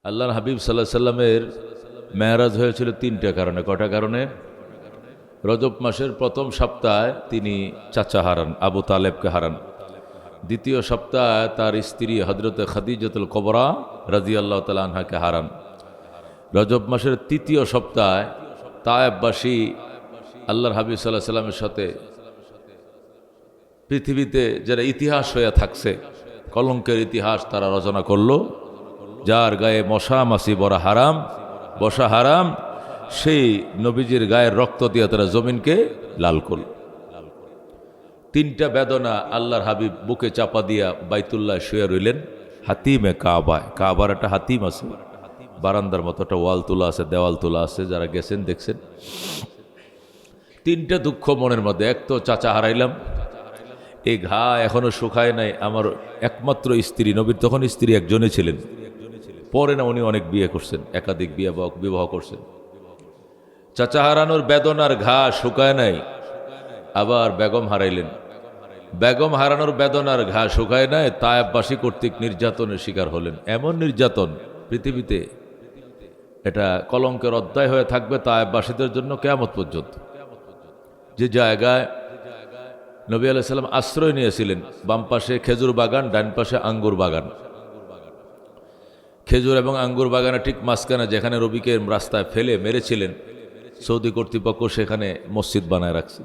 আল্লাহর হাবিব সাল্লাল্লাহু আলাইহি সাল্লামের মেরাজ হয়েছিল তিনটা কারণে। কটা কারণে? রজব মাসের প্রথম সপ্তাহে তিনি চাচা হারান, আবু তালেবকে হারান। দ্বিতীয় সপ্তাহে তার স্ত্রী হযরতে খাদিজাতুল কুবরা রাদিয়াল্লাহু তাআলা আনহাকে হারান। রজব মাসের তৃতীয় সপ্তাহে তায়েফবাসী আল্লাহর হাবিব সাল্লাল্লাহু আলাইহি সাল্লামের সাথে পৃথিবীতে যারা ইতিহাস হয়ে থাকছে, কলঙ্কের ইতিহাস তারা রচনা করলো, যার গায়ে মশা মাছি বসা হারাম, সেই নবীজির গায়ের রক্ত দিয়ে তারা জমিনকে লাল করল। তিনটা বেদনা আল্লাহর হাবিব বুকে চাপা দিয়া বাইতুল্লাহ শুয়ে রইলেন। হাতিমে কাবায়, কাবার একটা হাতিম আছে, বারান্দার মতো একটা ওয়াল তোলা আছে, দেওয়াল তোলা আছে, যারা গেছেন দেখছেন। তিনটা দুঃখ মনের মধ্যে। এক তো চাচা হারাইলাম, এই ঘা এখনো শুকায় নাই। আমার একমাত্র স্ত্রী, নবীর তখন স্ত্রী একজনই ছিলেন, পরে না উনি অনেক বিয়ে করছেন, একাধিক বিবাহ করছেন। চাচা হারানোর বেদনার ঘা শুকায় নাই, আবার বেগম হারাইলেন। বেগম হারানোর বেদনার ঘা শুকায় নাই, তায়েফবাসী কর্তৃক নির্যাতনের শিকার হলেন। এমন নির্যাতন পৃথিবীতে এটা কলঙ্কের অধ্যায় হয়ে থাকবে তায়েফবাসীদের জন্য কিয়ামত পর্যন্ত। যে জায়গায় নবী আলাইহিস সালাম আশ্রয় নিয়েছিলেন, বাম পাশে খেজুর বাগান, ডান পাশে আঙ্গুর বাগান। খেজুর এবং আঙ্গুর বাগানের ঠিক মাঝখানে যেখানে রবিকে রাস্তায় ফেলে মেরেছিলেন, সৌদি কর্তৃপক্ষ সেখানে মসজিদ বানায় রাখছে।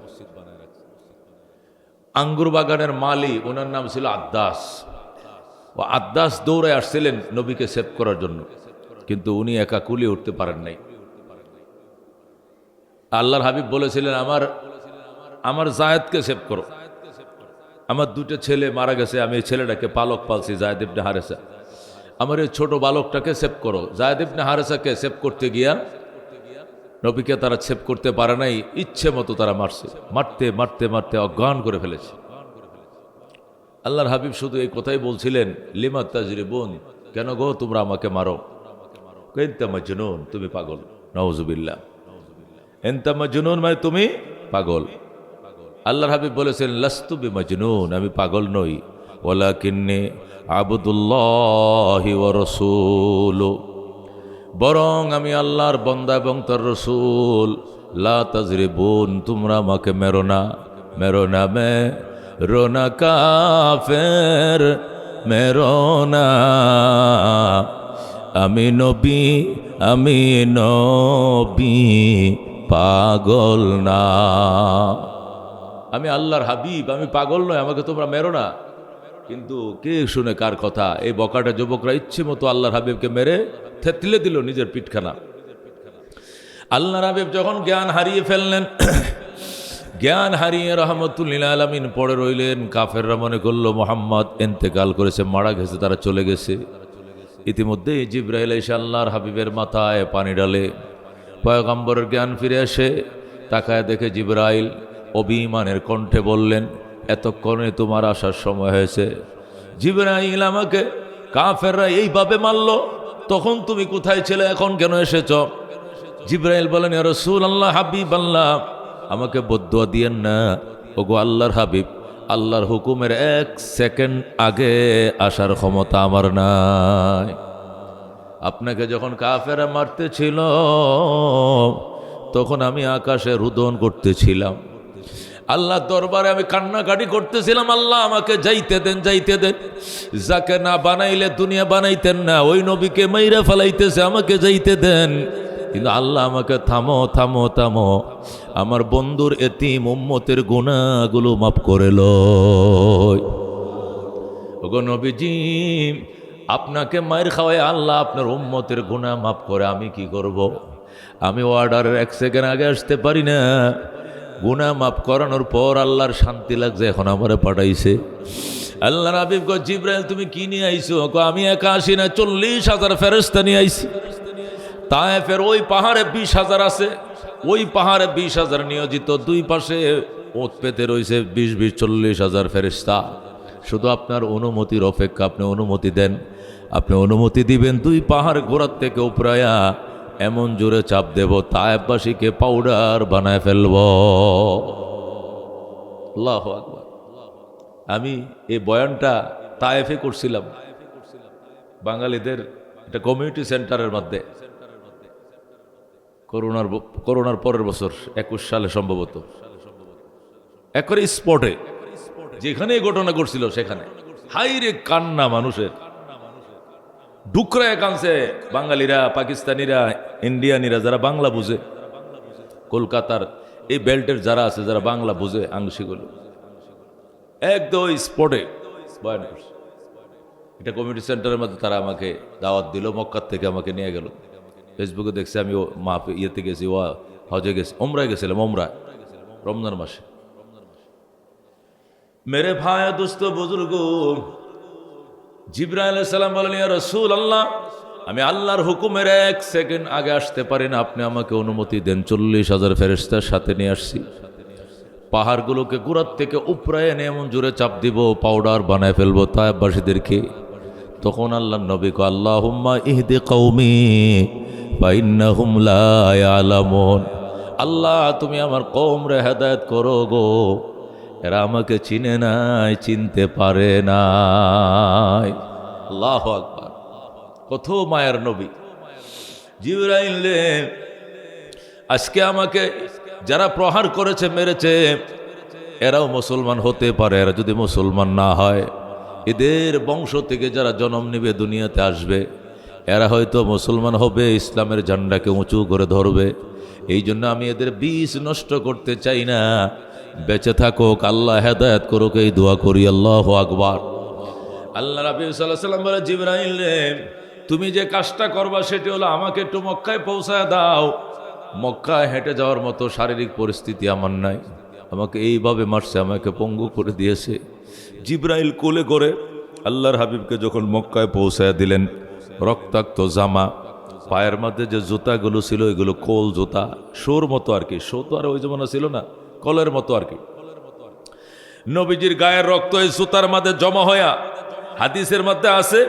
আঙ্গুর বাগানের মালি, ওনার নাম ছিল আদ্দাস। ও আদ্দাস দৌড়ে আসছিলেন নবীকে সেভ করার জন্য, কিন্তু উনি একা কুলিয়ে উঠতে পারেন নাই। আল্লাহর হাবিব বলেছিলেন, আমার জায়েদকে সেভ করো। আমার দুটো ছেলে মারা গেছে, আমি এই ছেলেটাকে পালক পালছি, জায়েদ ইবনে হারেসা। আমার এই ছোট বালকটাকে সেভ করো। জায়েদ ইবনে হারেসাকে সেভ করতে গিয়া নবীকে তারা সেভ করতে পারে নাই, ইচ্ছে মতো তারা মারতে অজ্ঞান করে ফেলেছে। আল্লাহর হাবিব শুধু এই কথাই বলছিলেন, লিমা তাজরিবুন, কেন গো তোমরা আমাকে মারো? এনতা মাজনুন, তুমি পাগল। নাউজুবিল্লাহ, এনতা মাজনুন মানে তুমি পাগল। আল্লাহর হাবিব বলেছেন, লাস্তু বিমাজনুন, আমি পাগল নই, ওয়ালাকিন্নী আবদুল্লাহি ওয়া রাসূলু, বরং আমি আল্লাহর বান্দা এবং তার রাসূল। লা তাজরিবুন, তোমরা আমাকে মেরো না, মেরো না কাফের, মেরো না। আমি নবী পাগল না। আমি আল্লাহর হাবিব, আমি পাগল নয়, আমাকে তোমরা মেরো না। কিন্তু কে শুনে কার কথা? এই বকাটা যুবকরা ইচ্ছে মতো আল্লাহর হাবিবকে মেরে থেতলে দিল নিজের পিঠখানা। আল্লাহর হাবিব যখন জ্ঞান হারিয়ে ফেললেন, জ্ঞান হারিয়ে রাহমাতুল লিল আলামিন পড়ে রইলেন। কাফেররা মনে করলো মুহাম্মদ ইন্তেকাল করেছে, মারা গেছে, তারা চলে গেছে। ইতিমধ্যে জিবরাইল এসে আল্লাহর হাবিবের মাথায় পানি ডালে। পয়গম্বরের জ্ঞান ফিরে আসে, তাকায় দেখে জিবরাইল অভিমানের কণ্ঠে বললেন, এতক্ষণে তোমার আসার সময় হয়েছে। জিবরাইল, আমাকে কাফেররা এইভাবে মারল, তখন তুমি কোথায় ছিলে, এখন কেন এসেছ? জিবরাইল বলেন, ইয়া রাসূলুল্লাহ, হাবিব আল্লাহ, আমাকে বদদুয়া দিয়েন না। ওগো আল্লাহর হাবিব, আল্লাহর হুকুমের 1 সেকেন্ড আগে আসার ক্ষমতা আমার নাই। আপনাকে যখন কাফেররা মারতেছিল, তখন আমি আকাশে রুদন করতেছিলাম, আল্লাহ দরবারে আমি কান্নাকাটি করতেছিলাম, আল্লাহ আমাকে যাইতে দেন। যাকে না বানাইলে দুনিয়া বানাইতেন না, ওই নবীকে মাইরা ফেলাইতেছে, আমাকে যাইতে দেন। কিন্তু আল্লাহ আমাকে থামো, আমার বন্ধুর এতিম উম্মতের গুনাহগুলো মাফ করে লয়। ওগো নবীজি, আপনাকে মায়ের খাওয়ায় আল্লাহ আপনার উম্মতের গুনাহ মাফ করে, আমি কি করব? আমি অর্ডারের 1 সেকেন্ড আগে আসতে পারি না। গুনাহ মাফ করানোর পর আল্লাহর শান্তি লাগছে, এখন আমারে পাঠাইছে। আল্লাহর হাবিব গো, জিবরাইল তুমি কি নিয়ে আইছো? আমি একা আসি না, 40,000 ফেরেশতা নিয়ে আইছি। তায়েফের ওই পাহাড়ে 20,000 আছে, ওই পাহাড়ে 20,000 নিয়োজিত, দুই পাশে ওত পেতে রয়েছে 20,000 ফেরেশতা। শুধু আপনার অনুমতির অপেক্ষা, আপনি অনুমতি দেন। আপনি অনুমতি দিবেন, দুই পাহাড় গোড়ার থেকে উপরায়া এমন জোরে চাপ দেব, তায়েফবাসীকে পাউডার বানায় ফেলব। আল্লাহু আকবার। আমি এই বয়ানটা তায়েফে করছিলাম। বাঙালিদের এটা কমিউনিটি সেন্টারের মধ্যে করোনার পরের বছর 21 সালে সম্ভবত, একবারে স্পটে যেখানে ঘটনা ঘটছিল সেখানে হাইরে কান্না মানুষের, ডুকরায় কানছে বাঙালিরা, পাকিস্তানিরা, ইন্ডিয়ানিরা, যারা বাংলা বুঝে, কলকাতার এই বেল্টের যারা আছে, যারা বাংলা বুঝে আংশিক হলো, একদম স্পটে বয়ান করছে। এটা কমিউনিটি সেন্টারের মধ্যে তারা আমাকে দাওয়াত দিল, মক্কার থেকে আমাকে নিয়ে গেল। ফেসবুকে দেখছি আমি ইয়েতে গেছি, হজে গেছি, ওমরায় গেছিলাম, ওমরায় রমজান মাসে। মেরে ভাই দোস্ত বুজুর্গ, জিবরাইল আলাইহিস সালাম বলেন, ইয়া রাসূলুল্লাহ, আমি আল্লাহর হুকুমের 1 সেকেন্ড আগে আসতে পারি না, আপনি আমাকে অনুমতি দেন। 40,000 ফেরেশতার সাথে নিয়ে আসছি, পাহাড়গুলোকে গোড়ার থেকে উপরায় এনে এমন জোরে চাপ দিব, পাউডার বানায় ফেলবো তায়েববাসীদেরকে। তখন আল্লাহর নবী কয়, আল্লাহুম্মা ইহদি কওমি ফাইন্নাহুম লা ইয়ালামুন। আল্লাহ, তুমি আমার কওমরে হেদায়েত করো গো, এরা আমাকে চিনে নাই, চিনতে পারে নাই। আল্লাহু আকবার, কত মায়ের নবী। জিবরাইল, আজকে আমাকে যারা প্রহার করেছে, মেরেছে, এরাও মুসলমান হতে পারে। এরা যদি মুসলমান না হয়, এদের বংশ থেকে যারা জন্ম নেবে, দুনিয়াতে আসবে, এরা হয়তো মুসলমান হবে, ইসলামের ঝান্ডাকে উঁচু করে ধরবে। এই জন্য আমি এদের বীজ নষ্ট করতে চাই না। বেঁচে থাকুক, আল্লাহ হেদায়েত করুক, এই দোয়া করি। আল্লাহু আকবার। আল্লাহ রাব্বি সাল্লাল্লাহু আলাইহি ওয়াসাল্লাম বলে, জিবরাইল, তুমি যে কাজটা করবা সেটি হলো আমাকে একটু মক্কায় পৌঁছায় দাও। মক্কায় হেঁটে যাওয়ার মতো শারীরিক পরিস্থিতি আমার নাই, আমাকে এইভাবে মারছে, আমাকে পঙ্গু করে দিয়েছে। জিবরাইল কোলে করে আল্লাহর হাবিবকে যখন মক্কায় পৌঁছায় দিলেন, রক্তাক্ত জামা, পায়ের মধ্যে যে জুতাগুলো ছিল এগুলো কোল জুতা, শোর মতো আর কি, শো তো আর ওই জমানা ছিল না, কলের মতো আর কি। নবীজির গায়ের রক্ত এই জুতার মধ্যে জমা হইয়া, হাদিসের মধ্যে আছে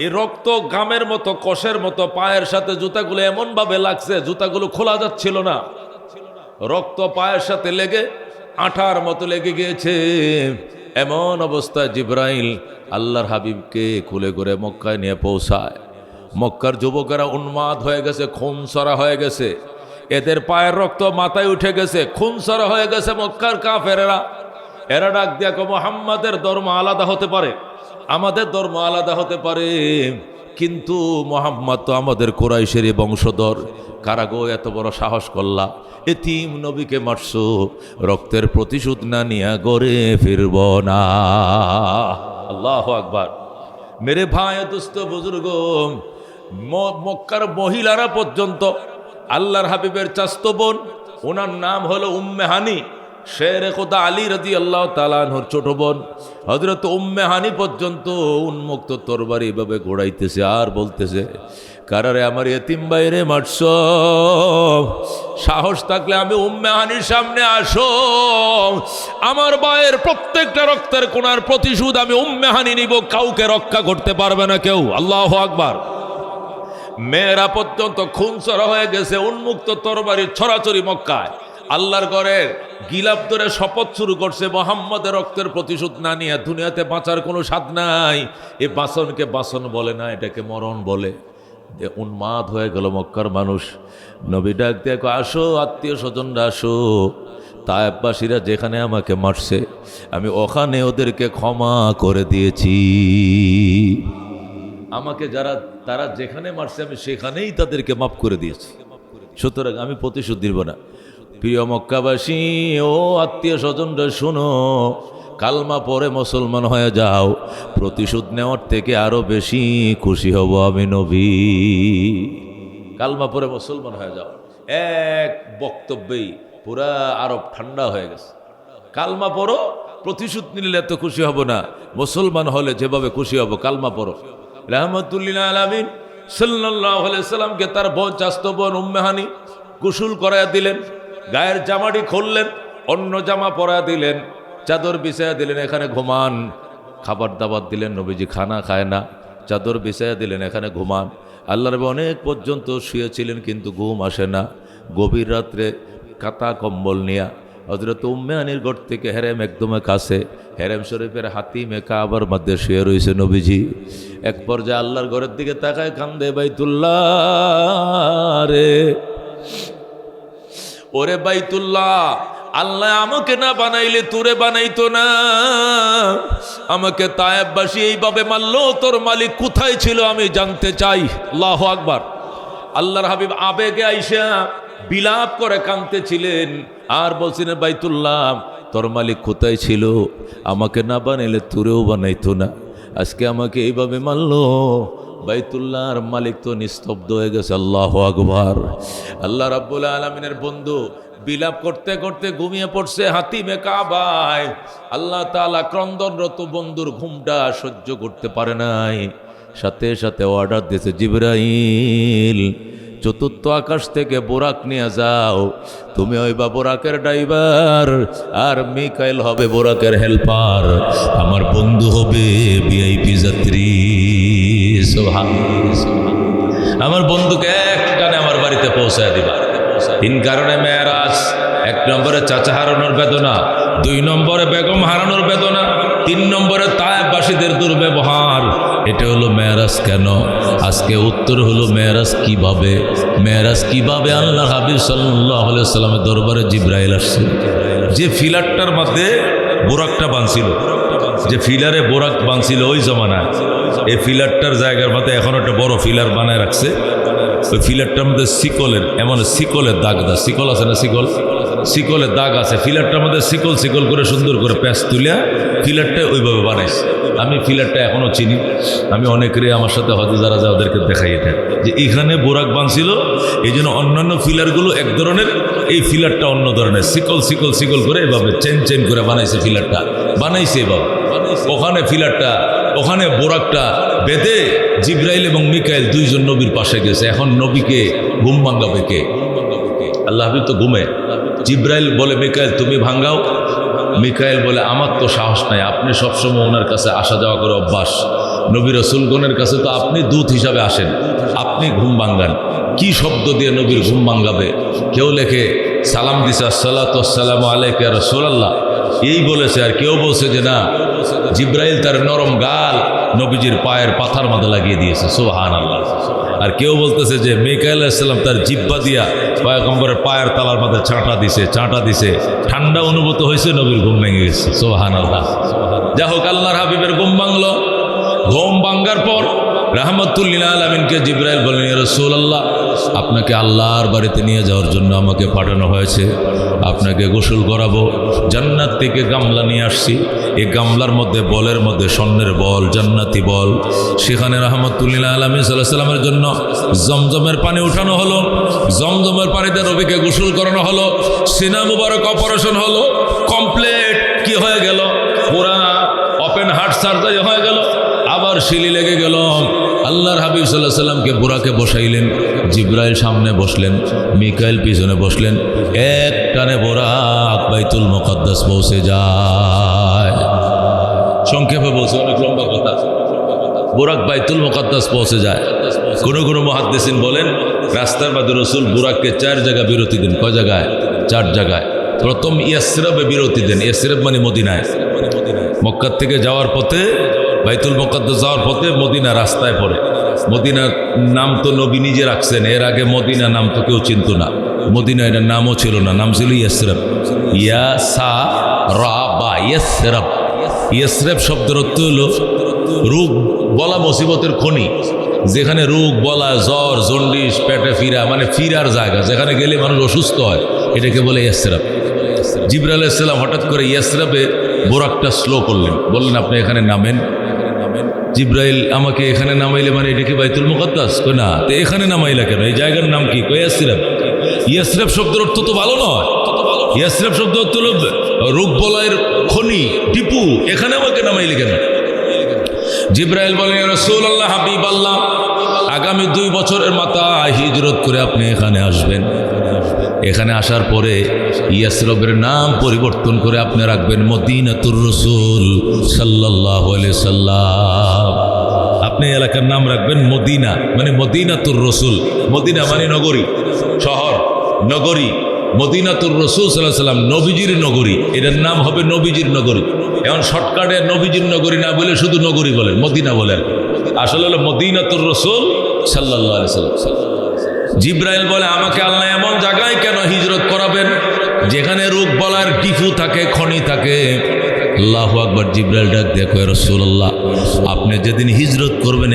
এই রক্ত গামের মতো, কষের মতো পায়ের সাথে জুতাগুলো এমন ভাবে লাগছে, জুতাগুলো খোলা যাচ্ছিল না। রক্ত পায়ের সাথে লেগে আঠার মতো লেগে গিয়েছে। এমন অবস্থায় জিবরাইল আল্লাহর হাবিবকে কুলে করে মক্কায় নিয়ে পৌঁছায়। মক্কার যুবকেরা উন্মাদ হয়ে গেছে, খুনসরা হয়ে গেছে, এদের পায়ের রক্ত মাথায় উঠে গেছে, খুনসরা হয়ে গেছে মক্কার কাফেরেরা। এরা ডাক দিয়া কো, মুহাম্মাদের ধর্ম আলাদা হতে পারে, আমাদের ধর্ম আলাদা হতে পারে, কিন্তু মুহাম্মদ তো আমাদের কুরাইশেরই বংশধর। কারাগো এত বড় সাহস করলা, এতিম নবীকে মারছো, রক্তের প্রতিশোধ না নিয়া গড়ে ফিরব না। আল্লাহু আকবার। মেরে ভাই দোস্ত বুজুর্গ, মক্কার মহিলারা পর্যন্ত আল্লাহর হাবিবের চাস্তো বোন, ওনার নাম হলো উম্মে হানি, শেরে খোদা আলী রাদিয়াল্লাহু তাআলা আনহুর ছোট বোন হযরত উম্মে হানি পর্যন্ত উন্মুক্ত তরবারি এভাবে ঘোরাইতেছে আর বলতেছে, কারারে আমার এতিম বাইরে মারছ, সাহস থাকলে আমি উম্মে হানির সামনে আসো, আমার ভাইয়ের প্রত্যেকটা রক্তের কোনার প্রতিশোধ আমি উম্মে হানি নিব, কাউকে রক্ষা করতে পারবে না কেউ। আল্লাহু আকবার। মেয়েরা পর্যন্ত খুনসরা হয়ে গেছে, উন্মুক্ত তরবারি ছড়াছড়ি মক্কায়। আল্লাহর ঘরের গিলাপ ধরে শপথ শুরু করছে, মুহাম্মাদের রক্তের প্রতিশোধ না নিয়ে দুনিয়াতে বাঁচার কোনো স্বাদ নাই। এ বাসনকে বাসন বলে না, এটাকে মরণ বলে। উন্মাদ হয়ে গেল মক্কার মানুষ। নবী ডাক দিয়ে কয়, আসো আত্মীয় স্বজনরা আসো, তায়েববাসীরা যেখানে আমাকে মারছে আমি ওখানে ওদেরকে ক্ষমা করে দিয়েছি। আমাকে তারা যেখানে মারছে আমি সেখানেই তাদেরকে মাফ করে দিয়েছি, সুতরাং আমি প্রতিশোধ দিব না। প্রিয় মক্কাবাসী ও আত্মীয় স্বজনরা শোনো, কালমা পরে মুসলমান হয়ে যাও, প্রতিশোধ নেওয়ার থেকে আরো বেশি খুশি হব আমি নবী। কালমা পরে মুসলমান হয়ে যাও, এক বক্তব্যেই পুরা আরব ঠান্ডা হয়ে গেছে। কালমা পড়ো, প্রতিশোধ নিলে এত খুশি হব না, মুসলমান হলে যেভাবে খুশি হব কালমা পড়ো। রাহমাতুল্লিল আলামিন সাল্লাল্লাহু আলাইহি সাল্লামকে তার বোন, চাস্তো বোন উম্মে হানি গোসল করায়া দিলেন, গায়ের জামাটি খুললেন, অন্য জামা পরায়া দিলেন, চাদর বিছায়া দিলেন, এখানে ঘুমান। খাবার দাবার দিলেন, নবীজি খানা খায় না, চাদর বিছায়া দিলেন, এখানে ঘুমান। আল্লাহর নবী অনেক পর্যন্ত শুয়েছিলেন কিন্তু ঘুম আসে না। গভীর রাত্রে কাতা কম্বল নিয়া হযরত উম্মে হানির ঘর থেকে হেরেম একদম কাছে, হেরেম শরীফের হাতিমে কাবার মধ্যে শুয়ে রয়েছে নবীজি। এক পর্যায়ে আল্লাহর ঘরের দিকে তাকায় কান্দে, বাইতুল্লাহ রে, ওরে বাইতুল্লাহ, আল্লাহ আমাকে না বানাইলে তোরে বানাইতো না। আমাকে তায়েববাসী এইভাবে মারলো, তোর মালিক কোথায় ছিল আমি জানতে চাই। আল্লাহু আকবার। আল্লাহর হাবিব আবেগে আইসা বিলাপ করে কাঁদতেছিলেন আর বলছিলেন, বাইতুল্লাহ তোর মালিক কোথায় ছিল, আমাকে না বানাইলে তোরেও বানাইতো না। আজকে আমাকে এইভাবে মারলো, বাইতুল্লাহর মালিক তো নিস্তব্ধ হয়ে গেছে। আল্লাহু আকবার। আল্লাহ রাব্বুল আলামিনের বন্ধু বিলাপ করতে করতে ঘুমিয়ে পড়ছে হাতিমে কাবায়। আল্লাহ তাআলা ক্রন্দনরত বন্ধুর ঘুমটা সহ্য করতে পারে নাই, সাথে সাথে অর্ডার দিয়েছে, জিবরাইল চতুর্থ আকাশ থেকে বোরাক নিয়ে যাও, তুমি হইবা বোরাকের ড্রাইভার আর মিকাইল হবে বোরাকের হেল্পার, আমার বন্ধু হবে ভিআইপি যাত্রী। সুবহানাল্লাহ। আমার বন্ধুকে এক টানে আমার বাড়িতে পৌঁছায় দিবা। 3 কারণে মেরাজ: 1 নম্বরে চাচা হারানোর বেদনা, 2 নম্বরে বেগম হারানোর বেদনা, 3 নম্বরে তায়েববাসীদের দুর্ব্যবহার। এটা হলো মেরাজ কেন? আজকে উত্তর হলো মেরাজ কিভাবে। মেরাজ কিভাবে? আল্লাহ হাবিব সাল্লাল্লাহু আলাইহি ওয়াসাল্লামের দরবারে জিবরাইল আসছে। যে ফিলারটার মধ্যে বোরাকটা বাঁধছিল, যে ফিলারে বোরাক বাঁধছিল ওই জমানায়, এই ফিলারটার জায়গার মধ্যে এখন একটা বড় ফিলার বানায় রাখছে। ওই ফিলারটার মধ্যে শিকলের, এমন শিকলের দাগ দা, শিকল আছে না, শিকল, শিকলের দাগ আছে। ফিলারটার মধ্যে শিকল শিকল করে সুন্দর করে প্যাঁচ তুলিয়া ফিলারটা ওইভাবে বানাইছে। আমি ফিলারটা এখনও চিনি, আমি অনেকেরই আমার সাথে হয়তো যারা যায় ওদেরকে দেখাই এটা, যে এখানে বোরাক বাঁধছিল, এই জন্য অন্যান্য ফিলারগুলো এক ধরনের, এই ফিলারটা অন্য ধরনের, শিকল শিকল শিকল করে এভাবে চেন চেন করে বানাইছে। ফিলারটা বানাইছে এভাবে, ওখানে ফিলারটা, ওখানে বোরাকটা বেঁধে জিবরাইল এবং মিকাইল 2 জন নবীর পাশে গেছে। এখন নবীকে ঘুম ভাঙ্গাবে কে? আল্লাহ হাবিব তো ঘুমে। জিবরাইল বলে, মিকাইল তুমি ভাঙ্গাও। মিকাইল বলে, আমার তো সাহস নাই, আপনি সবসময় ওনার কাছে আসা যাওয়া করে অভ্যাস, নবী রাসূলগণের কাছে তো আপনি দূত হিসাবে আসেন, আপনি ঘুম ভাঙ্গান। কি শব্দ দিয়ে নবীর ঘুম ভাঙ্গাবে? কেউ লেখে সালাম দিছে, আসসালাতু ওয়াসসালামু আলাইকা ইয়া রাসূলুল্লাহ, এই বলেছে। আর কেউ বলছে যে না, জিবরাইল তার নরম গাল নবীজির পায়ের পাথার মাথা লাগিয়ে দিয়েছে। সুবহানাল্লাহ। আর কেউ বলতেছে যে মিকাইল আলাইহিস সালাম তার জিহ্বা দিয়া পয়গম্বরের পায়ের তালার মাঝে চাঁটা দিছে, ঠান্ডা অনুভূত হয়েছে, নবীর ঘুম ভেঙে গেছে। সুবহানাল্লাহ। যা হোক, আল্লাহর হাবিবের ঘুম ভাঙলো। ঘুম ভাঙ্গার পর রাহমাতুল লিল আলামিনকে জিবরাইল বলেন, ইয়া রাসূলুল্লাহ, আপনাকে আল্লাহর বাড়িতে নিয়ে যাওয়ার জন্য আমাকে পাঠানো হয়েছে, আপনাকে গোসল করাবো। জান্নাত থেকে গামলা নিয়ে আসছি, এই গামলার মধ্যে বলের মধ্যে স্বর্ণের বল, জান্নাতি বল। সেখানে রাহমাতুল লিল আলামিন সাল্লাল্লাহু আলাইহি ওয়াসাল্লামের জন্য জমজমের পানি উঠানো হলো, জমজমের পানিতে নবীকে গোসল করানো হলো, সিনা মুবারক অপারেশন হলো, কমপ্লিট কি হয়ে গেল, পুরা ওপেন হার্ট সার্জারি হয়ে গেল। আবার শিলি লেগে গেল। আল্লাহর হাবিব সাল্লাল্লাহু আলাইহি ওয়াসাল্লামকে বুরাকে বসাইলেন, জিবরাইল সামনে বসলেন, মিকাইল পিছনে বসলেন। এক টানে বুরাক বাইতুল মুকাদ্দাস পৌঁছে যায়। সংক্ষেপে বলছে, অনেক লম্বা কথা। বুরাক বাইতুল মুকাদ্দাস পৌঁছে যায়। কোন কোন মুহাদ্দিসিন বলেন, রাস্তার মধ্যে রাসূল বুরাককে 4 জায়গায় বিরতি দেন। কয় জায়গায়? 4 জায়গায়। প্রথম ইয়াসরিবে বিরতি দেন। ইয়াসরিব মানে মদিনায়। মক্কা থেকে যাওয়ার পথে, বাইতুল মুকাদ্দাস যাওয়ার পথে মদিনা রাস্তায় পড়ে। মদিনার নাম তো নবী নিজে রাখছেন, এর আগে মদিনা নাম তো কেউ চিনত না। মদিনা এটার নামও ছিল না, নাম ছিল ইয়াসরিব। ইয়াসরিব। ইয়াসরিব শব্দের অর্থ হলো রোগ বলা মুসিবতের খনি, যেখানে রোগ বলা, জ্বর, জন্ডিস, পেটে ফিরা, মানে ফিরার জায়গা, যেখানে গেলে মানুষ অসুস্থ হয়, এটাকে বলে ইয়াসরিব। জিবরাইল আলাইহিস সালাম হঠাৎ করে ইয়াসরিবে বুরাকটা স্লো করলেন, বললেন আপনি এখানে নামেন। জিবরাইল, আমাকে এখানে নামাইলে মানে এটা কি বাইতুল মুকাদ্দাস? কই না, তো এখানে নামাইলা কেন? এই জায়গার নাম কি? কই ইয়াসরিব। ইয়াসরিব শব্দের অর্থ তো ভালো নয়। ইয়াসরিব শব্দ অর্থ হলো রোগ বলাইয়ের খনি, টিপু, এখানে আমাকে নামাইলে কেন? জিবরাইল বলেন, ইয়া রাসূলুল্লাহ, হাবিবাল্লাহ, আগামী 2 বছরের মাথায় হিজরত করে আপনি এখানে আসবেন। এখানে আসার পরে ইয়াসরিবের নাম পরিবর্তন করে আপনি রাখবেন মদিনাতুর রাসূল সাল্লাল্লাহু আলাইহি সাল্লাম। আপনি এলাকার নাম রাখবেন মদিনা, মানে মদিনাতুর রাসূল। মদিনা মানে নগরী, শহর, নগরী। মদিনাতুর রাসূল সাল্লাল্লাহু আলাইহি ওয়াসাল্লাম নবীজির নগরী, এটার নাম হবে নবীজির নগরী। এখন শর্টকাটে নবীজির নগরী না বলে শুধু নগরী বলেন, মদিনা বলেন। আসলে হলো মদিনাতুর রাসূল সাল্লাল্লাহু আলাইহি ওয়াসাল্লাম। জিব্রাইল বলে, আমাকে আল্লাহ এমন জায়গায় কেন হিজরত করাবেন যেখানে রোগ বলার টিফু থাকে, খনি থাকে। আল্লাহু আকবার। জিব্রাইল ডাক দেখো, ইয়া রাসূলুল্লাহ, আপনি যেদিন হিজরত করবেন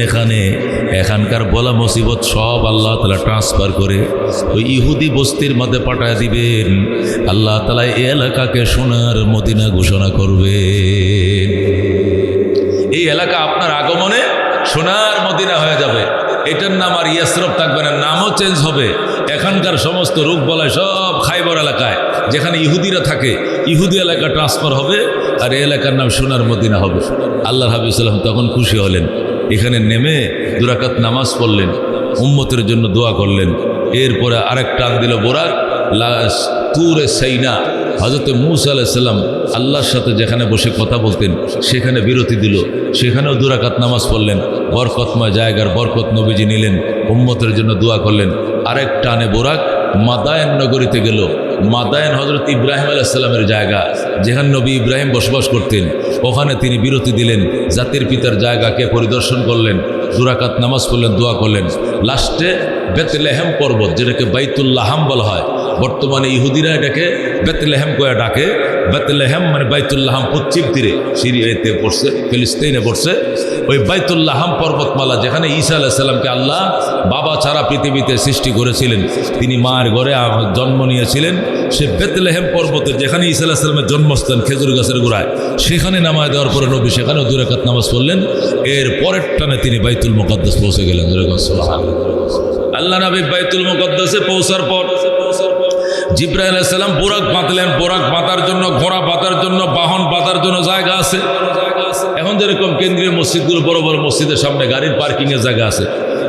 এখানকার বলা মুসিবত সব আল্লাহ তাআলা ট্রান্সফার করে ওই ইহুদি বস্তির মধ্যে পাঠায় দিবেন। আল্লাহ তাআলা এই এলাকাকে সোনার মদিনা ঘোষণা করবেন। এই এলাকা আপনার আগমনে সোনার মদিনা হয়ে যাবে। এটার নাম আর ইয়াসরব থাকবে না, নামও চেঞ্জ হবে। এখানকার সমস্ত রোগ বলায় সব খাইবর এলাকায় যেখানে ইহুদিরা থাকে, ইহুদি এলাকা ট্রান্সফার হবে, আর এই এলাকার নাম সোনার মদিনা হবে। আল্লাহর হাবিব সাল্লাম তখন খুশি হলেন। এখানে নেমে 2 রাকাত নামাজ পড়লেন, উম্মতের জন্য দোয়া করলেন। এরপরে আরেক টান দিল বোরাক, তুরে সাইনা। হযরত মূসা আলাইহিস সালাম আল্লাহর সাথে যেখানে বসে কথা বলতেন সেখানে বিরতি দিল, সেখানেও 2 রাকাত নামাজ পড়লেন। বরকতময় জায়গার বরকত নবীজি নিলেন, উম্মতের জন্য দোয়া করলেন। আরেক টানে বোরাক মাদায়েন নগরীতে গেল। মাদায়েন হযরত ইব্রাহিম আলাইহিস সালামের জায়গা, যেখানে নবী ইব্রাহিম বসবাস করতেন। ওখানে তিনি বিরতি দিলেন, জাতির পিতার জায়গাকে পরিদর্শন করলেন, 2 রাকাত নামাজ পড়লেন, দোয়া করলেন। লাস্টে বেতলেহেম পর্বত, যেটাকে বাইতুল্লাহাম বলা হয়, বর্তমানে ইহুদিরা এটাকে বেতলেহেম করে ডাকে। বেতলেহেম মানে বাইতুল্লাহাম পশ্চিম তীরে সিরিয়াতে পড়ছে, ফিলিস্তিনে পড়ছে। ওই বাইতুল্লাহাম পর্বতমালা যেখানে ঈসা আলাইহিস সালামকে আল্লাহ বাবা ছাড়া পৃথিবীতে সৃষ্টি করেছিলেন, তিনি মায়ের ঘরে জন্ম নিয়েছিলেন। সে বেতলেহেম পর্বতে যেখানে ঈসা আলাইহিস সালামের জন্মস্থান, খেজুর গাছের গোড়ায়, সেখানে নামায় দেওয়ার পরে নবী সেখানেও 2 রাকাত নামাজ পড়লেন। এর পরের টানে তিনি বাইতুল মুকাদ্দাস পৌঁছে গেলেন। আল্লাহ নবী বাইতুল মুকাদ্দাসে পৌঁছার পর জিবরাইল আলাইহিস সালাম বোরাক বাঁধলেন। বোরাক বাঁধার জন্য, ঘোড়া বাঁধার জন্য, বাহন বাঁধার জন্য জায়গা আছে। এখন যেরকম কেন্দ্রীয় মসজিদগুলো, বড় বড় মসজিদের সামনে গাড়ির পার্কিংয়ের জায়গা আছে,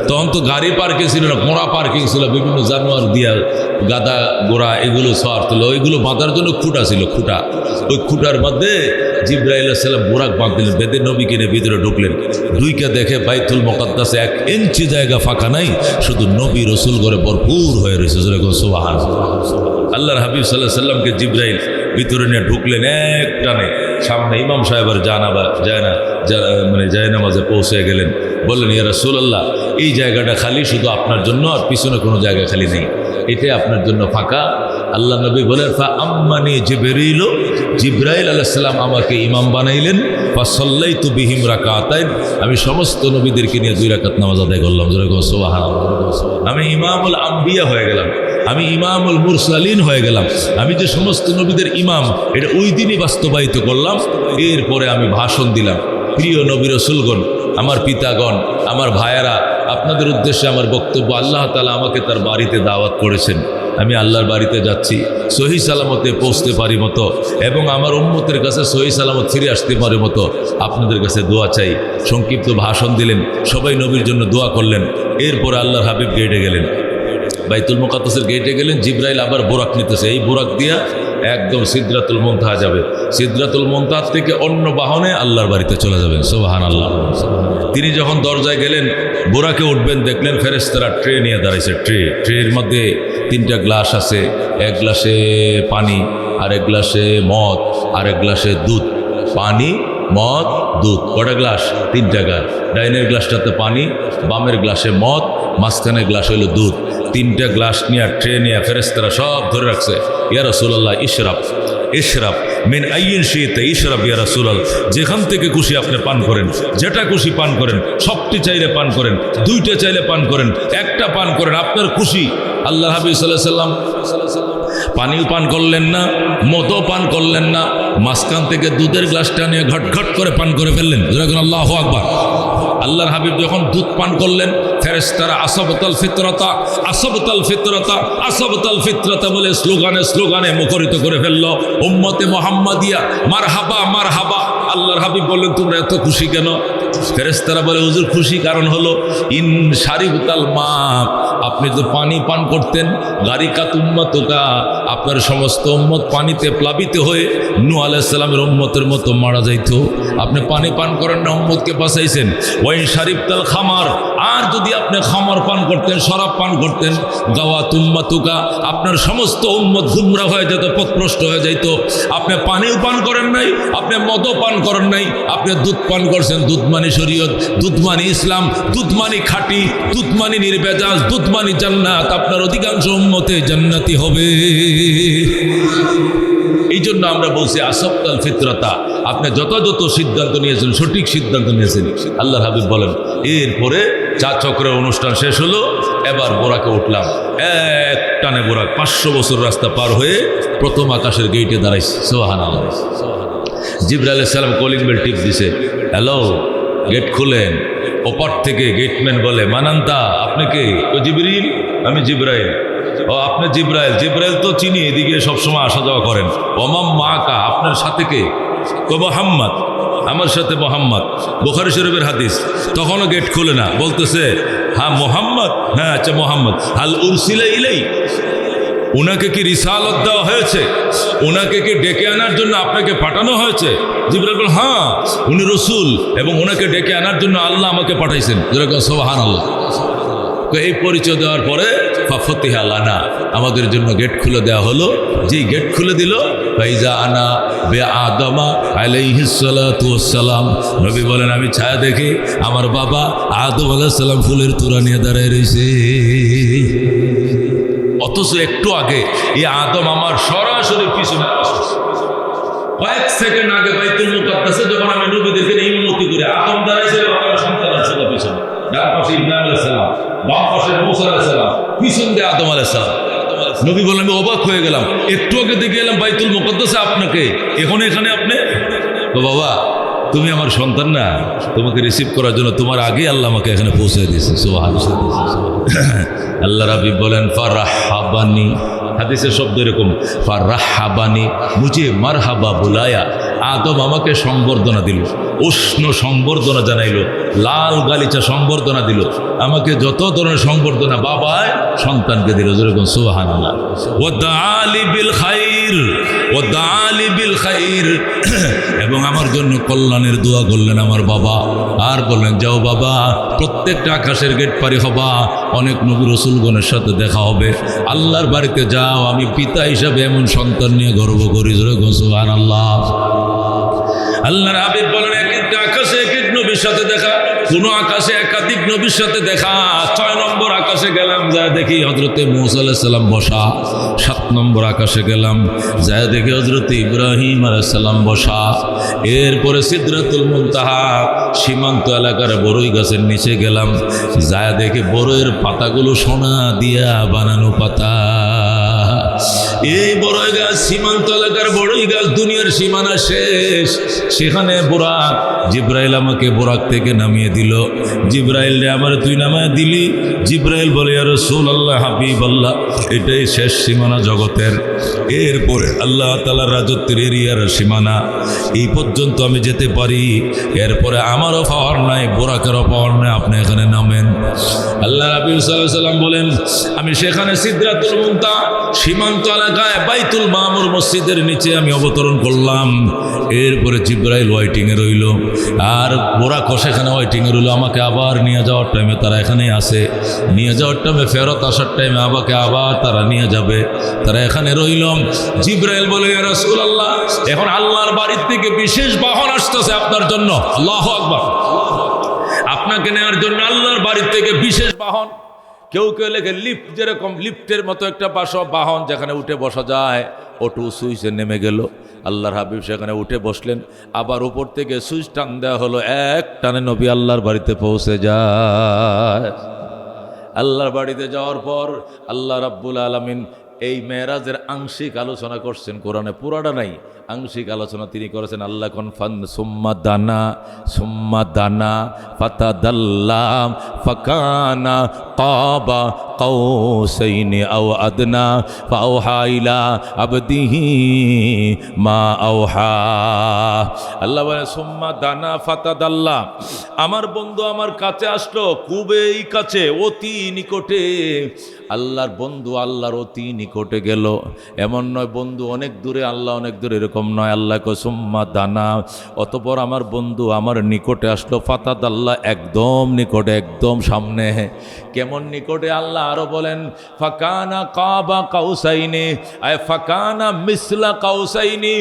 তখন তো গাড়ি পার্কিং ছিল না, ঘোড়া পার্কিং ছিল। বিভিন্ন জানোয়ার দিয়া, গাদা ঘোড়া এগুলো সওয়ার ছিল, ওইগুলো বাঁধার জন্য খুঁটা ছিল, খুঁটা। ওই খুঁটার মধ্যে জিবরাইল আলাইহিস সালাম বোরাক বাঁধলেন, বেদে নবীকে নিয়ে ভিতরে ঢুকলেন। ঢুইকে দেখে বাইতুল মুকাদ্দাসে 1 ইঞ্চি জায়গা ফাঁকা নাই, শুধু নবী রসুল করে ভরপুর হয়ে রয়েছে। সুবহানাল্লাহ। আল্লাহর হাবিব সাল্লাল্লাহু আলাইহি সাল্লামকে জিবরাইল ভিতরে নিয়ে ঢুকলেন এক টানে। সামনে ইমাম সাহেবের জায়নামাজে পৌঁছে গেলেন। বললেন, ইয়া রাসূলুল্লাহ, এই জায়গাটা খালি শুধু আপনার জন্য, আর পিছনে কোনো জায়গা খালি নেই, এটাই আপনার জন্য ফাঁকা। আল্লাহ নবী বলেন, ফা আম্মানি জিবরিল, জিবরাইল আলাইহিস সালাম আমাকে ইমাম বানাইলেন। ফা সাল্লাইতু বিহিম রাকাতাইন, আমি সমস্ত নবীদেরকে নিয়ে 2 রাকাত নামাজ আদায় করলাম। সুবহানাল্লাহ। আমি ইমামুল আম্বিয়া হয়ে গেলাম, আমি ইমামুল মুরসালিন হয়ে গেলাম। আমি যে সমস্ত নবীদের ইমাম, এটা ওই দিনই বাস্তবায়িত করলাম। এরপরে আমি ভাষণ দিলাম। প্রিয় নবী রাসূলগণ, আমার পিতাগণ, আমার ভাইয়েরা, আপনাদের উদ্দেশ্যে আমার বক্তব্য। আল্লাহ তাআলা আমাকে তার বাড়িতে দাওয়াত করেছেন। আমি আল্লাহর বাড়িতে যাচ্ছি সহি সালামতে পৌঁছতে পারি মতো, এবং আমার উম্মতের কাছে সহি সালামত ফিরে আসতে পারে মতো আপনাদের কাছে দোয়া চাই। সংক্ষিপ্ত ভাষণ দিলেন, সবাই নবীর জন্য দোয়া করলেন। এরপরে আল্লাহর হাবিব গেটে গেলেন, বাইতুল মুকাদ্দাসের গেটে গেলেন। জিবরাইল আবার বোরাক নিতেছে, এই বোরাক দিয়া একদম সিদরাতুল মুনতাহা যাবে। সিদরাতুল মুনতাহা থেকে অন্য বাহনে আল্লাহর বাড়িতে চলে যাবেন। সুবহানাল্লাহ। তিনি যখন দরজায় গেলেন, বোরাকে উঠবেন, দেখলেন ফেরেশতারা ট্রে নিয়ে দাঁড়াইছে। ট্রের মধ্যে 3টা গ্লাস আছে, 1 গ্লাসে পানি, আর 1 গ্লাসে মদ, আর 1 গ্লাসে দুধ। পানি, মদ, দুধ। কটা গ্লাস? 3টা গ্লাস। ডাইনের গ্লাসটাতে পানি, বামের গ্লাসে মদ, মাঝখানে গ্লাস হইল দুধ। 3টা গ্লাস নিয়ে ট্রে নিয়ে ফেরেশতারা সব ধরে রাখছে। ইয়া রাসূলুল্লাহ, ইশরাব ইশরাব মিন আইয়িন শিইতা ইশরাব ইয়া রাসূলুল্লাহ, যেখান থেকে খুশি আপনি পান করেন, যেটা খুশি পান করেন, সবটি চাইলে পান করেন, 2টা চাইলে পান করেন, একটা পান করেন, আপনার খুশি। আল্লাহ হাবিব সাল্লাল্লাহু আলাইহি সাল্লাম পানিও পান করলেন না, মদও পান করলেন না, মাঝখান থেকে দুধের গ্লাসটা নিয়ে ঘটঘট করে পান করে ফেললেন। আল্লাহু আকবার। আল্লাহর হাবিব যখন দুধ পান করলেন, ফেরেশতারা আসাবতাল ফিতরাতা, আসাবতাল ফিতরাতা, আসাবতাল ফিতরাতা বলে স্লোগানে মুখরিত করে ফেলল। উম্মতে মুহাম্মাদিয়া মারহাবা মারহাবা। আল্লাহর হাবিব বললেন, তোমরা এত খুশি কেন? ফেরেশতারা বলে, হুজুর খুশি কারণ হলো ইন শারিবতাল মা আপনি যদি পানি পান করতেন, গারিকাত উম্মাতুকা, আপনার সমস্ত উম্মত পানিতে প্লাবিত হয়ে নূহ আলাইহিস সালামের উম্মতের মতো মারা যাইত। আপনি পানি পান করেন না, উম্মতকে বাঁচাইছেন। ওয়াইন শারিবতাল খামার, আর যদি আপনি খামার পান করতেন, শরাব পান করতেন, গাওয়াত উম্মাতুকা, আপনার সমস্ত উম্মত গুমরা হয়ে যেত, পথভ্রষ্ট হয়ে যাইত। আপনি পানিও পান করেন নাই, আপনি মদও পান করেন নাই, আপনি দুধ পান করছেন। দুধ মানে শরীয়ত, দুধ মানে ইসলাম, দুধ মানে খাঁটি, দুধ মানে নির্ভেজাল, দুধ মানে জান্নাত। আপনার অধিকাংশ উম্মতে জান্নাতি হবে। এই জন্য আমরা বলছি আসফতাল ফিতরাতা, আপনি যথাযথ সিদ্ধান্ত নিয়েছেন, সঠিক সিদ্ধান্ত নিয়েছেন। আল্লাহর হাবিব বলেন, এরপরে 4 চক্রের অনুষ্ঠান শেষ হলো, এবার বোরাকে উঠলাম। এক টানে বোরাক 500 বছর রাস্তা পার হয়ে প্রথম আকাশের গেইটে দাঁড়াইছে। সুবহানাল্লাহ। জিবরাইল আলাইহিস সালাম কলিং বেল টিপ দিছে, হ্যালো, গেট খুলেন। ওপার থেকে গেটম্যান বলে, মানান্তা, আপনি কে? ও জিবরিল, আমি জিবরাইল। ও আপনি জিবরাইল? জিবরাইল তো চিনি, এদিকে সবসময় আসা যাওয়া করেন। ওমাম মাকা, আপনার সাথে কে? ও মোহাম্মদ, আমার সাথে মোহাম্মদ। বুখারী শরীফের হাদিস। তখনও গেট খুলে না, বলতেছে, হ্যাঁ মোহাম্মদ, হ্যাঁ আচ্ছা মোহাম্মদ। হাল উরসিলা ইলাই, ওনাকে কি রিসালত দেওয়া হয়েছে? ওনাকে কি ডেকে আনার জন্য আপনাকে পাঠানো হয়েছে? জিবরাইল বলেন, হ্যাঁ, উনি রসুল এবং ওনাকে ডেকে আনার জন্য আল্লাহ আমাকে পাঠাইছেন। যেরকম সুবহানাল্লাহ। এই পরিচয় দেওয়ার পরে ফাফতিহা লানা, আমাদের জন্য গেট খুলে দেওয়া হলো। যেই গেট খুলে দিল, ফাইজা আনা বে আদমা আলাইহিস সালাতু ওয়াস সালাম, নবী বলেন, আমি ছায়া দেখি আমার বাবা আদম আলাইহিস সালাম ফুলের তোড়া নিয়ে দাঁড়ায় রয়েছে। অথচ একটু আগে এই আদম আমার সরাসরি পিছনে, কয়েক সেকেন্ড আগে বাইতুল মুকাদ্দাসে যখন আমি নবীদেরকে ইমামতি করে, আদম দাঁড়াইছে সন্তানের সাথে পিছনে, ডান পাশে ইব্রাহিম আলাইহিস সালাম, বাম পাশে মূসা আলাইহিস সালাম, পিছন দিয়ে আদম আলাইহিস সালাম। নবী বলেন, আমি অবাক হয়ে গেলাম, একটু আগে দেখে এলাম বাইতুল মুকাদ্দাসে আপনাকে, এখন এখানে আপনি? তো বাবা, তুমি আমার সন্তান না, তোমাকে রিসিভ করার জন্য তোমার আগে আল্লাহ আমাকে এখানে পৌঁছে দিয়েছে। সুবহানাল্লাহ। আল্লাহ রাব্বি বলেন, ফারহাবানি, হাদিসের শব্দ এরকম, ফারহাবানি মুঝে মারহাবা বুলায়া। আদম আমাকে সংবর্ধনা দিল, উষ্ণ সংবর্ধনা জানাইল, লাল গালিচা সংবর্ধনা দিল, আমাকে যত ধরনের সংবর্ধনা বাবায় সন্তানকে দিল। যেরকম সুবহানাল্লাহ। ওয়া দাআলি বিল খাইর, ওয়া দাআলি বিল খাইর, এবং আমার জন্য কল্যাণের দোয়া করলেন আমার বাবা। আর বললেন, যাও বাবা, প্রত্যেকটা আকাশের গেট পারি হবা, অনেক নবী রাসূলগণের সাথে দেখা হবে, আল্লাহর বাড়িতে যাও। আমি পিতা হিসাবে এমন সন্তান নিয়ে গর্ব করি। যেরকম সুবহানাল্লাহ। আল্লাহর হাবিব বলেন, এক একটা আকাশে এক এক নবীর সাথে দেখা, কোন আকাশে একাধিক নবীর সাথে দেখা। 6 নম্বর আকাশে গেলাম, যা দেখি হযরতে মূসা আলাইহিস সালাম বসা। 7 নম্বর আকাশে গেলাম, যা দেখি হযরতে ইব্রাহিম আলাইহিস সালাম বসা। এরপরে সিদরাতুল মুনতাহা, সীমান্ত এলাকার বড়ই গাছের নিচে গেলাম, যা দেখি বড়ইয়ের পাতাগুলো সোনা দিয়া বানানো পাতা। এই বড়ই গাছ, সীমান্ত এলাকার বড়ই গাছ, দুনিয়ার সীমানা শেষ। সেখানে বোরাক, জিব্রাইল আমাকে বোরাক থেকে নামিয়ে দিল। জিব্রাইল রে, আমার তুই নামায় দিলি? জিব্রাইল বলে, ইয়া রাসূলুল্লাহ, হাবিবাল্লাহ, এটাই শেষ সীমানা জগতের। এরপরে আল্লাহ তাআলার রাজত্বের এরিয়ার সীমানা, এই পর্যন্ত আমি যেতে পারি, এরপরে আমারও পাওয়ার নাই, বোরাকেরও পাওয়ার নাই, আপনি এখানে নামেন। আল্লাহ রাব্বি সাল্লাল্লাহু আলাইহি সাল্লাম বলেন, আমি সেখানে সিদরাতুল মুনতাহা সীমান্ত এলাকায় বাইতুল মামুর মসজিদের নিচে আমি অবতরণ করলাম। এরপরে জিব্রাইল ওয়াইটিংয়ে রইল, আর বোরাকও সেখানে ওয়াইটিংয়ে রইল। আমাকে আবার নিয়ে যাওয়ার টাইমে তারা এখানেই আসে, নিয়ে যাওয়ার টাইমে, ফেরত আসার টাইমে আমাকে আবার তারা নিয়ে যাবে, তারা এখানে রইল। জিব্রাইল বলে, ইয়া রাসূলুল্লাহ, এখন আল্লাহর বাড়ির থেকে বিশেষ বাহন আসতেছে আপনার জন্য। আল্লাহু আকবার। আপনাকে নেওয়ার জন্য আল্লাহর বাড়ির থেকে বিশেষ বাহন। কেউ কেউ লেখে লিফট, যেরকম লিফটের মতো একটা বাহন যেখানে উঠে বসা যায়। ওটু সুইচে নেমে গেল, আল্লাহর হাবিব সেখানে উঠে বসলেন। আবার উপর থেকে সুইচ টান দেওয়া হলো, এক টানে নবী আল্লাহর বাড়িতে পৌঁছে যায়। আল্লাহর বাড়িতে যাওয়ার পর আল্লাহ রাব্বুল আলামিন এই মেরাজের আংশিক আলোচনা করছেন কোরআনে, পুরাটা নাই, আংশিক আলোচনা তিনি করেছেন। আল্লাহ কনফান সুম্মা দানা ফাতাদাল্লাম ফাকানা কাবা কাউসাইনি আও আদনা ফাওহা ইলা আবদিহি মা আওহা। আল্লাহ বলে সুম্মা দানা ফাতাদাল্লা, আমার বন্ধু আমার কাছে আসলো, খুবই কাছে, অতি নিকটে। আল্লাহর বন্ধু আল্লাহর অতি নিকটে গেল, এমন নয় বন্ধু অনেক দূরে আল্লাহ অনেক দূরে, এরকম নয়। আল্লাহ কয় সুম্মা দানা, অতঃপর আমার বন্ধু আমার নিকটে আসলো, ফাতাদ আল্লাহ একদম নিকটে, একদম সামনে। কেমন নিকটে? আল্লাহ আরো বলেন ফাকানা কাবা কাউসাইনি, আয় ফাকানা মিসলা কাউসাইনি,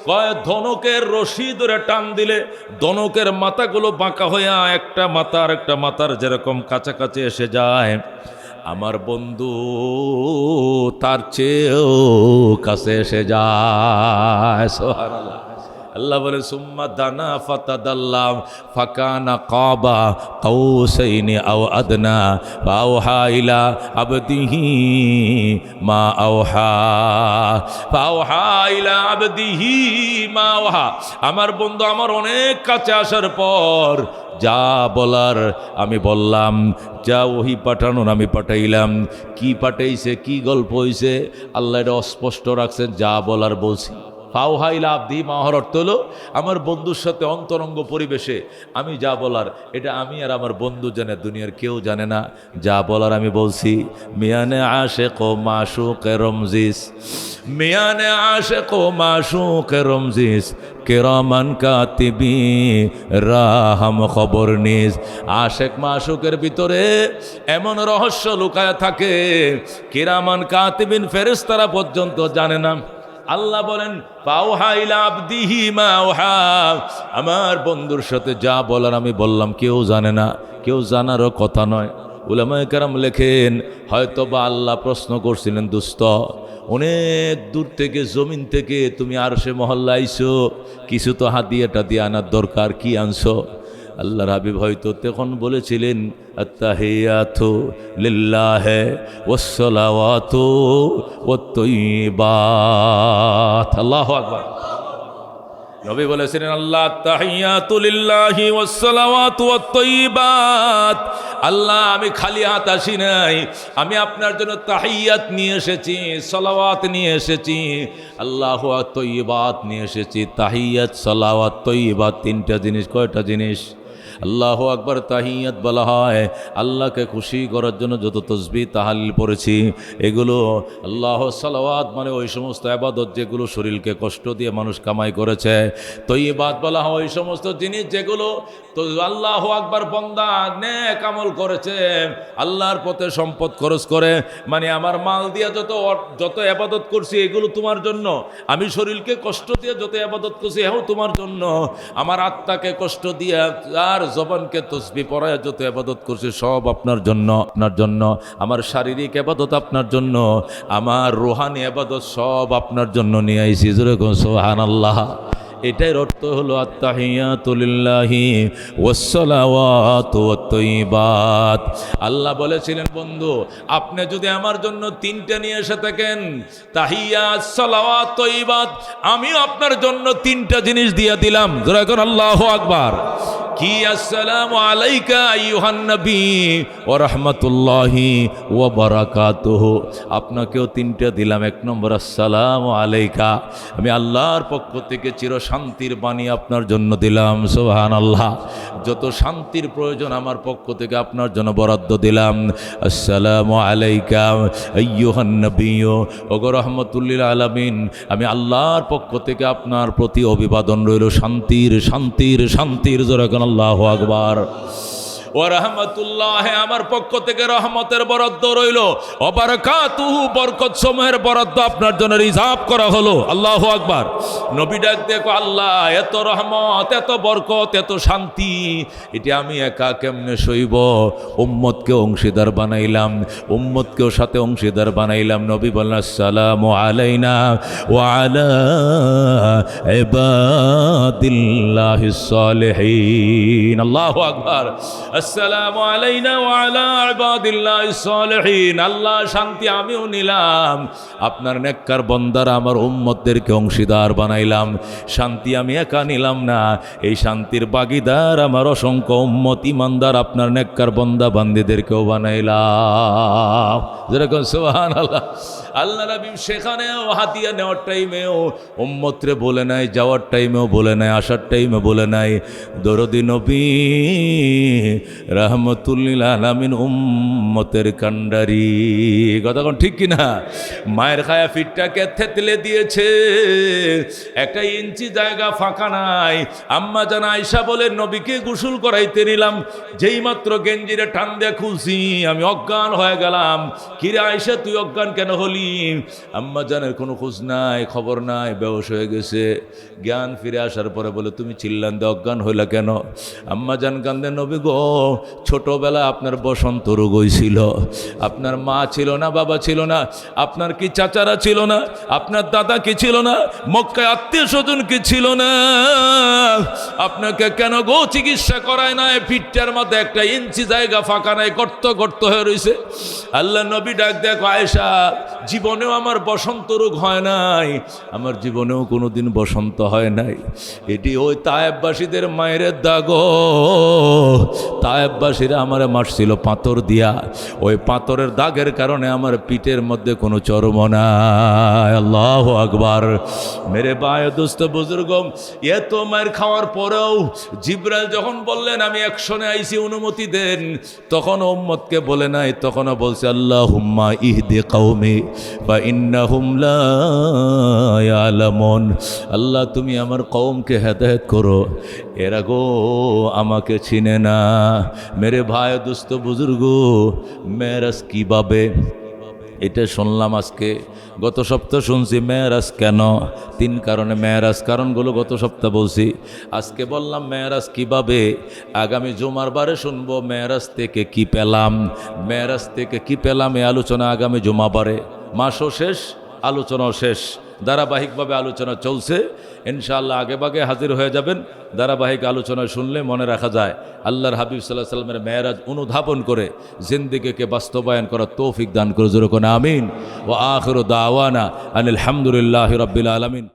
কয় ধনকের রশি ধরে টান দিলে ধনকের মাথাগুলো বাঁকা হইয়া একটা মাথা আর একটা মাথার যেরকম কাছাকাছি এসে যায়, আমার বন্ধু তার চেয়েও কাছে এসে যায়। সুবহানাল্লাহ। আল্লাহ বলে সুম্মা দানা ফাতাদাল্লাম ফাকানা কাবা কাউসাইনি আও আদনা ফাওহা ইলা আবদিহি মা আওহা, ফাওহা ইলা আবদিহি মা আওহা। আমার বন্ধু আমার অনেক কাছে আসার পর যা বলার আমি বললাম, যা ওহি পাঠানোর আমি পাঠাইলাম। কি পাঠাইছে, কি গল্প হইছে আল্লাহ এটা অস্পষ্ট রাখছেন, যা বলার বলছি। ফাওহা ইলা আবদি মাহর অর্থ হলো আমার বন্ধুর সাথে অন্তরঙ্গ পরিবেশে আমি যা বলার এটা আমি আর আমার বন্ধু জানে, দুনিয়ার কেউ জানে না। যা বলার আমি বলছি। মিয়ানে আশেক ও মাশুক রমজিস, মিয়ানে আশেক ও মাশুক রমজিস, কিরামান কাতিবি রাহাম খবর নিস। আশেক মাশুকের ভিতরে এমন রহস্য লুকায় থাকে কিরামান কাতিবিন ফেরেশতারা পর্যন্ত জানে না। আল্লাহ বলেন ফাওহা ইলা আবদিহি মা আওহা, আমার বন্ধুর সাথে যা বলার আমি বললাম, কেউ জানে না, কেউ জানারও কথা নয়। উলামায়ে কেরাম লেখেন হয়তো বা আল্লাহ প্রশ্ন করছিলেন, দুস্ত অনেক দূর থেকে জমিন থেকে তুমি আরশে মহল্লা আইছো, কিছু তো হাদিয়াটা দিয়ে আনার দরকার, কি আনছো? আল্লাহর হাবিব হয়তো তখন বলেছিলেন আত্তাহিয়াতু লিল্লাহি ওয়াসসালাওয়াতু ওয়াত-তাইয়্যিবাত। আল্লাহু আকবার। নবী বলেছিলেন আল্লাহ আত্তাহিয়াতু লিল্লাহি ওয়াসসালাওয়াতু ওয়াত-তাইয়্যিবাত। আল্লাহ আমি খালি হাত আসি নাই, আমি আপনার জন্য তাহিয়াত নিয়ে এসেছি, সালাওয়াত নিয়ে এসেছি, আল্লাহু তাইয়্যিবাত নিয়ে এসেছি। তাহিয়াত, সালাওয়াত, তাইয়্যিবাত তিনটা জিনিস। কয়টা জিনিস? আল্লাহু আকবার। তাহিয়াত বলা হয় আল্লাহকে খুশি করার জন্য যত তসবিহ তাহালিল পড়েছি এগুলো আল্লাহ। সালাওয়াত মানে ওই সমস্ত ইবাদত যেগুলো শরীরকে কষ্ট দিয়ে মানুষ কামাই করেছে। তাইয়্যিবাত বলা হয় ওই সমস্ত জিনিস যেগুলো তো আল্লাহু আকবার বান্দা নেক আমল করেছে, আল্লাহর পথে সম্পদ খরচ করে, মানে আমার মাল দিয়ে যত ইবাদত করছি এগুলো তোমার জন্য, আমি শরীরকে কষ্ট দিয়ে যত ইবাদত করছি এও তোমার জন্য, আমার আত্মাকে কষ্ট দিয়ে আর জবানকে তসবিহ পড়ায় যত ইবাদত করছি সব আপনার জন্য, আপনার জন্য। আমার শারীরিক ইবাদত আপনার জন্য, আমার রুহানি ইবাদত সব আপনার জন্য নিয়ে আইছি। জোরে কোন সুবহানাল্লাহ। এটার অর্থ হলো আত্তাহিয়াতু লিল্লাহি ওয়াসসালাওয়াতু ওয়াত-তাইয়্যিবাত। আল্লাহ বলেছিলেন বন্ধু আপনি যদি আমার জন্য তিনটা নিয়ে এসে থাকেন, তাহিয়াত, সালাওয়াত, তাইয়্যিবাত, আমিও আপনার জন্য তিনটা জিনিস দিয়ে দিলাম। জোরে কোন আল্লাহু আকবার। কি? আসসালামু আলাইকা আইয়ুহান নবী ওয়া রাহমাতুল্লাহি ওয়া বারাকাতুহু। আপনাকেও তিনটা দিলাম। এক নম্বর আসসালামু আলাইকা, আমি আল্লাহর পক্ষ থেকে চির শান্তির বাণী আপনার জন্য দিলাম। সুবহানাল্লাহ। যত শান্তির প্রয়োজন আমার পক্ষ থেকে আপনার জন্য বরাদ্দ দিলাম। আসসালামু আলাইকা আইয়ুহান নবী ওয়া রাহমাতুল আলামিন, আমি আল্লাহর পক্ষ থেকে আপনার প্রতি অভিবাদন রইল শান্তির, শান্তির, শান্তির। জোরে কোন আল্লাহু আকবার। ওয়া রাহমাতুল্লাহ, আমার পক্ষ থেকে রহমতের বরাদ্দ রইল। ওয়া বারাকাতুহু, বরকত সমূহের বরাদ্দ আপনার জন্য রিজার্ভ করা হলো। আল্লাহু আকবার। নবী ডাক দেখো আল্লাহ এত রহমত, এত বরকত, এত শান্তি, এটা আমি একা কেমনে সইব? উম্মতকে অংশীদার বানাইলাম, উম্মতকেও সাথে অংশীদার বানাইলাম। নবী বললেন আসসালামু আলাইনা ওয়া আলা ইবাদিল্লাহিস সালিহিন। আল্লাহু আকবার। আসসালামু আলাইনা ওয়া আলা ইবাদিল্লাহিস সালিহিন। আল্লাহ শান্তি আমিও নিলাম, আপনার নেককার বান্দারা আমার উম্মতদেরকে অংশীদার বানাইলাম। শান্তি আমি একা নিলাম না, এই শান্তির ভাগীদার আমার অসংখ্য উম্মত ইমানদার আপনার নেককার বান্দা বান্দীদেরকেও বানাইলাম। যেরকম সুবহানাল্লাহ। আল্লাহ নবী সেখানেও হাতিয়া নেওয়ার টাইমেও উম্মতরে বলে নাই, যাওয়ার টাইমেও বলে নাই, আসার টাইমে বলে নাই, দরদি নবী রাহমাতুল্লিল আলামিন উম্মতের কান্ডারি। কথা কোন ঠিক কিনা? মায়ের খায়া ফিটটাকে থেতলে দিয়েছে, একটা ইঞ্চি জায়গা ফাঁকা নাই। আম্মা জান আয়েশা বলে নবীকে গোসল করাইতে নিলাম, যেই মাত্র গেঞ্জিরে টান দিয়ে খুলছি আমি অজ্ঞান হয়ে গেলাম। কিরে আয়েশা তুই অজ্ঞান কেন হলি? আম্মা জানের কোনো খোঁজ নাই, খবর নাই, বেহুশ হয়ে গেছে। জ্ঞান ফিরে আসার পরে বলে তুমি চিল্লান দিয়ে অজ্ঞান হইলা কেন? আম্মা জান কান্দে, নবী গো ছোটবেলা আপনার বসন্ত রোগ হয়েছিল, আপনার মা ছিল না, বাবা ছিল না, আপনার কি চাচারা ছিল না, আপনার দাদা কি ছিল না, মক্কায় আত্মীয় স্বজন কি ছিল না, আপনাকে কেন গো চিকিৎসা করায় না? পিঠটার মধ্যে একটা ইঞ্চি জায়গা ফাঁকা নাই, গর্ত গর্ত হয়ে রয়েছে। আল্লাহ নবী ডাক দেখো আয়েশা, জীবনেও আমার বসন্ত রোগ হয় নাই, আমার জীবনেও কোনোদিন বসন্ত হয় নাই। এটি ওই তায়েববাসীদের মায়ের দাগ। তায়েববাসীরা আমারে মারছিল পাথর দিয়া, ওই পাথরের দাগের কারণে আমার পিঠের মধ্যে কোনো চর্ম নাই। আল্লাহু আকবার। মেরে বায় দোস্ত বুজুর্গ, এত মায়ের খাওয়ার পরেও জিবরাইল যখন বললেন আমি অ্যাকশনে আইছি অনুমতি দেন, তখন উম্মতকে বলে নাই, তখনও বলছে আল্লাহুম্মা ইহদি কওমি ফা ইন্নাহুম লা ইয়ালামুন। আল্লাহ তুমি আমার কওমকে হেদায়েত করো, এরা গো আমাকে চিনে না। মেরে ভাই দোস্ত বুজুর্গ, মেরাজ কিভাবে এটা শুনলাম আজকে, গত সপ্তাহ শুনছি মেরাজ কেন, 3 কারণে মেরাজ, কারণগুলো গত সপ্তাহ বলছি। আজকে বললাম মেরাজ কিভাবে, আগামী জুমার বারে শুনবো মেরাজ থেকে কি পেলাম, মেরাজ থেকে কি পেলাম এই আলোচনা আগামী জুমাবারে। মাসও শেষ, আলোচনাও শেষ, ধারাবাহিকভাবে আলোচনা চলছে। ইনশাআল্লাহ আগে ভাগে হাজির হয়ে যাবেন। ধারাবাহিক আলোচনা শুনলে মনে রাখা যায় আল্লাহর হাবিব সাল্লাল্লাহু আলাইহি সাল্লামের মেরাজ অনুধাবন করে জিন্দেগিকে বাস্তবায়ন করার তৌফিক দান করে। জোরে কোন আমিন। ওয়া আখিরু দাওয়ানা আনিল হামদুলিল্লাহি রাব্বিল আলামিন।